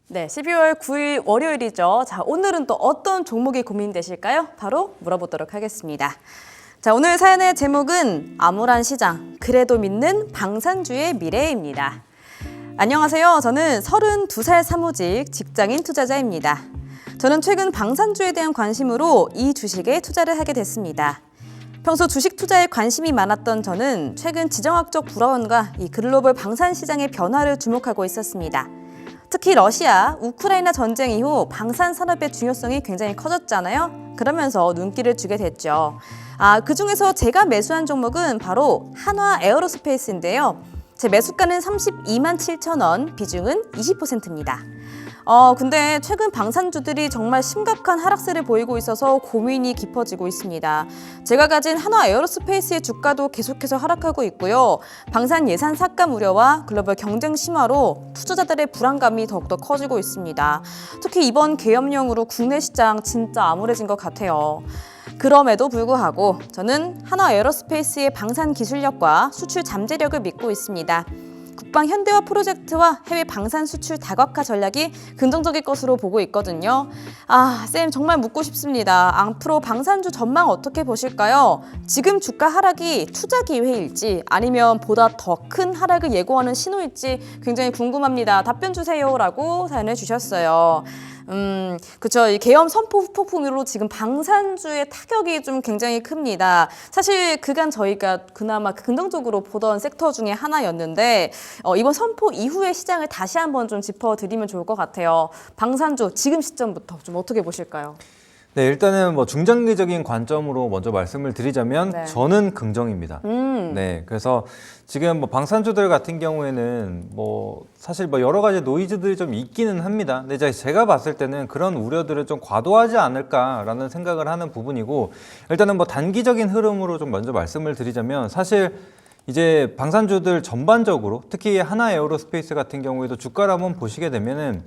네, 12월 9일 월요일이죠. 자, 오늘은 또 어떤 종목이 고민되실까요? 바로 물어보도록 하겠습니다. 자, 오늘 사연의 제목은 암울한 시장, 그래도 믿는 방산주의 미래입니다. 안녕하세요. 저는 32살 사무직 직장인 투자자입니다. 저는 최근 방산주에 대한 관심으로 이 주식에 투자를 하게 됐습니다. 평소 주식 투자에 관심이 많았던 저는 최근 지정학적 불화원과 이 글로벌 방산 시장의 변화를 주목하고 있었습니다. 특히 러시아, 우크라이나 전쟁 이후 방산 산업의 중요성이 굉장히 커졌잖아요. 그러면서 눈길을 주게 됐죠. 그중에서 제가 매수한 종목은 바로 한화 에어로스페이스인데요. 제 매수가는 32만 7천 원, 비중은 20%입니다. 근데 최근 방산주들이 정말 심각한 하락세를 보이고 있어서 고민이 깊어지고 있습니다. 제가 가진 한화 에어로스페이스의 주가도 계속해서 하락하고 있고요. 방산 예산 삭감 우려와 글로벌 경쟁 심화로 투자자들의 불안감이 더욱더 커지고 있습니다. 특히 이번 계엄령으로 국내 시장 진짜 암울해진 것 같아요. 그럼에도 불구하고 저는 한화 에어로스페이스의 방산 기술력과 수출 잠재력을 믿고 있습니다. 국방 현대화 프로젝트와 해외 방산 수출 다각화 전략이 긍정적일 것으로 보고 있거든요. 쌤 정말 묻고 싶습니다. 앞으로 방산주 전망 어떻게 보실까요? 지금 주가 하락이 투자 기회일지 아니면 보다 더 큰 하락을 예고하는 신호일지 굉장히 궁금합니다. 답변 주세요라고 사연을 주셨어요. 그쵸. 이 계엄 선포 후폭풍으로 지금 방산주의 타격이 좀 굉장히 큽니다. 사실 그간 저희가 그나마 긍정적으로 보던 섹터 중에 하나였는데 이번 선포 이후의 시장을 다시 한번 좀 짚어드리면 좋을 것 같아요. 방산주 지금 시점부터 좀 어떻게 보실까요? 네, 일단은 뭐 중장기적인 관점으로 먼저 말씀을 드리자면 네. 저는 긍정입니다. 네, 그래서 지금 뭐 방산주들 같은 경우에는 뭐 사실 뭐 여러 가지 노이즈들이 좀 있기는 합니다. 근데 제가 봤을 때는 그런 우려들을 좀 과도하지 않을까라는 생각을 하는 부분이고, 일단은 뭐 단기적인 흐름으로 좀 먼저 말씀을 드리자면 사실 이제 방산주들 전반적으로 특히 한화 에어로스페이스 같은 경우에도 주가를 한번 보시게 되면은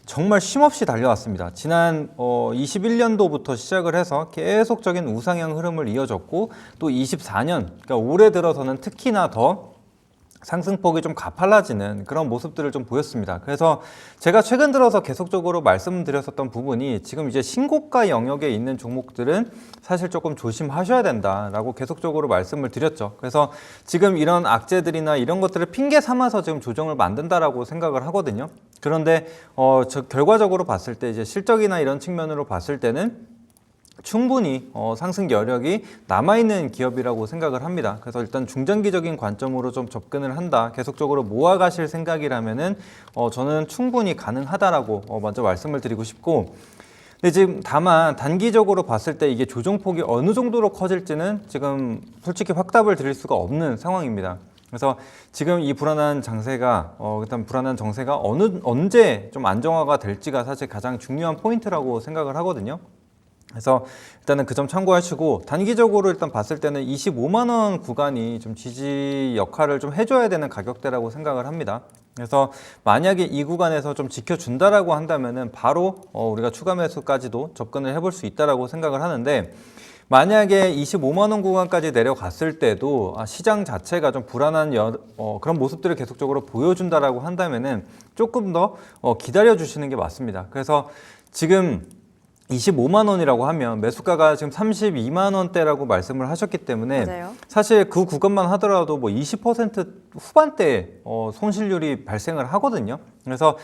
정말 쉼없이 달려왔습니다. 지난 21년도부터 시작을 해서 계속적인 우상향 흐름을 이어졌고, 또 24년, 그러니까 올해 들어서는 특히나 더 상승폭이 좀 가팔라지는 그런 모습들을 좀 보였습니다. 그래서 제가 최근 들어서 계속적으로 말씀드렸었던 부분이 지금 이제 신고가 영역에 있는 종목들은 사실 조금 조심하셔야 된다라고 계속적으로 말씀을 드렸죠. 그래서 지금 이런 악재들이나 이런 것들을 핑계 삼아서 지금 조정을 만든다라고 생각을 하거든요. 그런데 결과적으로 봤을 때 이제 실적이나 이런 측면으로 봤을 때는 충분히 상승 여력이 남아있는 기업이라고 생각을 합니다. 그래서 일단 중장기적인 관점으로 좀 접근을 한다, 계속적으로 모아가실 생각이라면은 저는 충분히 가능하다라고 먼저 말씀을 드리고 싶고, 근데 지금 다만 단기적으로 봤을 때 이게 조정폭이 어느 정도로 커질지는 지금 솔직히 확답을 드릴 수가 없는 상황입니다. 그래서 지금 이 불안한 장세가 일단 불안한 정세가 언제 좀 안정화가 될지가 사실 가장 중요한 포인트라고 생각을 하거든요. 그래서 일단은 그 점 참고하시고, 단기적으로 일단 봤을 때는 25만 원 구간이 좀 지지 역할을 좀 해줘야 되는 가격대라고 생각을 합니다. 그래서 만약에 이 구간에서 좀 지켜준다라고 한다면은 바로 우리가 추가 매수까지도 접근을 해볼 수 있다라고 생각을 하는데, 만약에 25만 원 구간까지 내려갔을 때도 시장 자체가 좀 불안한 그런 모습들을 계속적으로 보여준다라고 한다면은 조금 더 기다려 주시는 게 맞습니다. 그래서 지금 25만 원이라고 하면 매수가가 지금 32만 원대라고 말씀을 하셨기 때문에 맞아요. 사실 그 구간만 하더라도 뭐 20% 후반대에 손실률이 발생을 하거든요. 그래서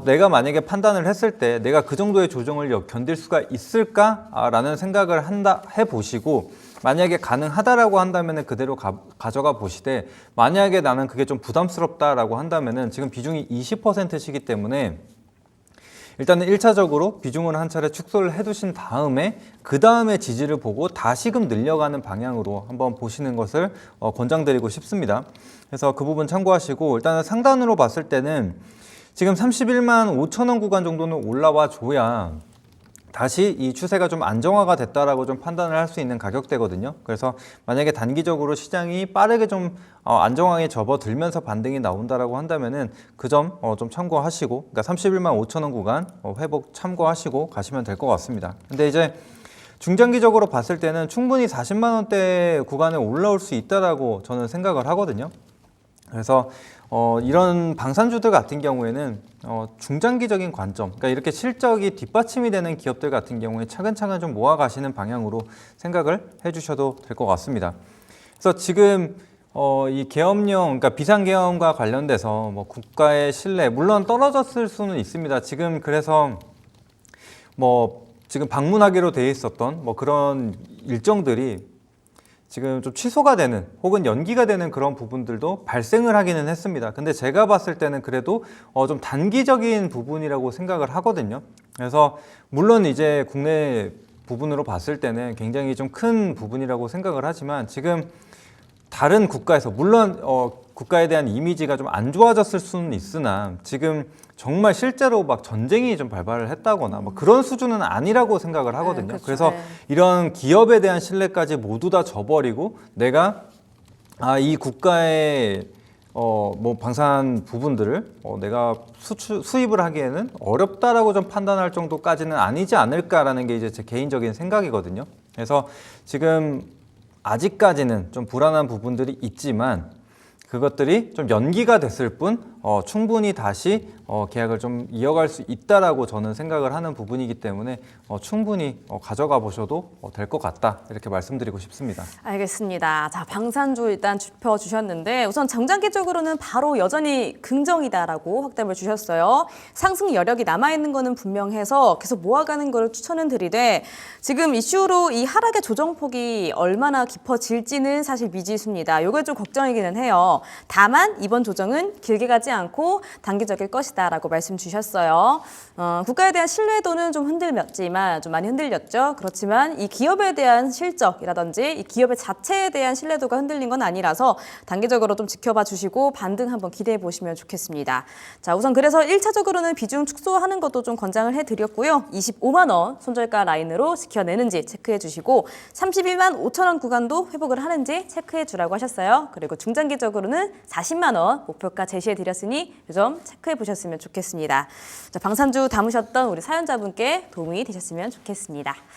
내가 만약에 판단을 했을 때 내가 그 정도의 조정을 견딜 수가 있을까라는 생각을 해보시고, 만약에 가능하다라고 한다면 그대로 가져가 보시되, 만약에 나는 그게 좀 부담스럽다라고 한다면 지금 비중이 20%시기 때문에 일단은 1차적으로 비중을 한 차례 축소를 해두신 다음에 그 다음에 지지를 보고 다시금 늘려가는 방향으로 한번 보시는 것을 권장드리고 싶습니다. 그래서 그 부분 참고하시고, 일단은 상단으로 봤을 때는 지금 31만 5천 원 구간 정도는 올라와 줘야 다시 이 추세가 좀 안정화가 됐다라고 좀 판단을 할 수 있는 가격대거든요. 그래서 만약에 단기적으로 시장이 빠르게 좀 안정화에 접어들면서 반등이 나온다라고 한다면은 그 점 좀 참고하시고, 그러니까 31만 5천 원 구간 회복 참고하시고 가시면 될 것 같습니다. 근데 이제 중장기적으로 봤을 때는 충분히 40만 원대 구간에 올라올 수 있다라고 저는 생각을 하거든요. 그래서 이런 방산주들 같은 경우에는 중장기적인 관점, 그러니까 이렇게 실적이 뒷받침이 되는 기업들 같은 경우에 차근차근 좀 모아가시는 방향으로 생각을 해주셔도 될 것 같습니다. 그래서 지금 이 계엄령, 그러니까 비상계엄과 관련돼서 뭐 국가의 신뢰 물론 떨어졌을 수는 있습니다. 지금 그래서 뭐 지금 방문하기로 돼 있었던 뭐 그런 일정들이 지금 좀 취소가 되는 혹은 연기가 되는 그런 부분들도 발생을 하기는 했습니다. 근데 제가 봤을 때는 그래도 좀 단기적인 부분이라고 생각을 하거든요. 그래서 물론 이제 국내 부분으로 봤을 때는 굉장히 좀 큰 부분이라고 생각을 하지만 지금 다른 국가에서 물론 국가에 대한 이미지가 좀 안 좋아졌을 수는 있으나 지금 정말 실제로 막 전쟁이 좀 발발을 했다거나 뭐 그런 수준은 아니라고 생각을 하거든요. 그렇죠. 그래서 이런 기업에 대한 신뢰까지 모두 다 저버리고 내가 이 국가의 뭐 방산 부분들을 내가 수입을 하기에는 어렵다라고 좀 판단할 정도까지는 아니지 않을까라는 게 이제 제 개인적인 생각이거든요. 그래서 지금 아직까지는 좀 불안한 부분들이 있지만 그것들이 좀 연기가 됐을 뿐 충분히 다시 계약을 좀 이어갈 수 있다라고 저는 생각을 하는 부분이기 때문에 충분히 가져가 보셔도 될 것 같다 이렇게 말씀드리고 싶습니다. 알겠습니다. 자, 방산주 일단 짚어주셨는데 우선 중장기적으로는 바로 여전히 긍정이다라고 확답을 주셨어요. 상승 여력이 남아있는 거는 분명해서 계속 모아가는 거를 추천은 드리되 지금 이슈로 이 하락의 조정폭이 얼마나 깊어질지는 사실 미지수입니다. 이게 좀 걱정이기는 해요. 다만 이번 조정은 길게 가지 않고 단기적일 것이다 라고 말씀 주셨어요. 국가에 대한 신뢰도는 좀 흔들렸지만 좀 많이 흔들렸죠. 그렇지만 이 기업에 대한 실적이라든지 이 기업의 자체에 대한 신뢰도가 흔들린 건 아니라서 단기적으로 좀 지켜봐 주시고 반등 한번 기대해 보시면 좋겠습니다. 자, 우선 그래서 1차적으로는 비중 축소하는 것도 좀 권장을 해드렸고요. 25만 원 손절가 라인으로 지켜내는지 체크해 주시고 31만 5천 원 구간도 회복을 하는지 체크해 주라고 하셨어요. 그리고 중장기적으로는 40만 원 목표가 제시해 드렸으니 이 점 체크해 보셨으면 좋겠습니다. 자, 방산주 담으셨던 우리 사연자분께 도움이 되셨으면 좋겠습니다.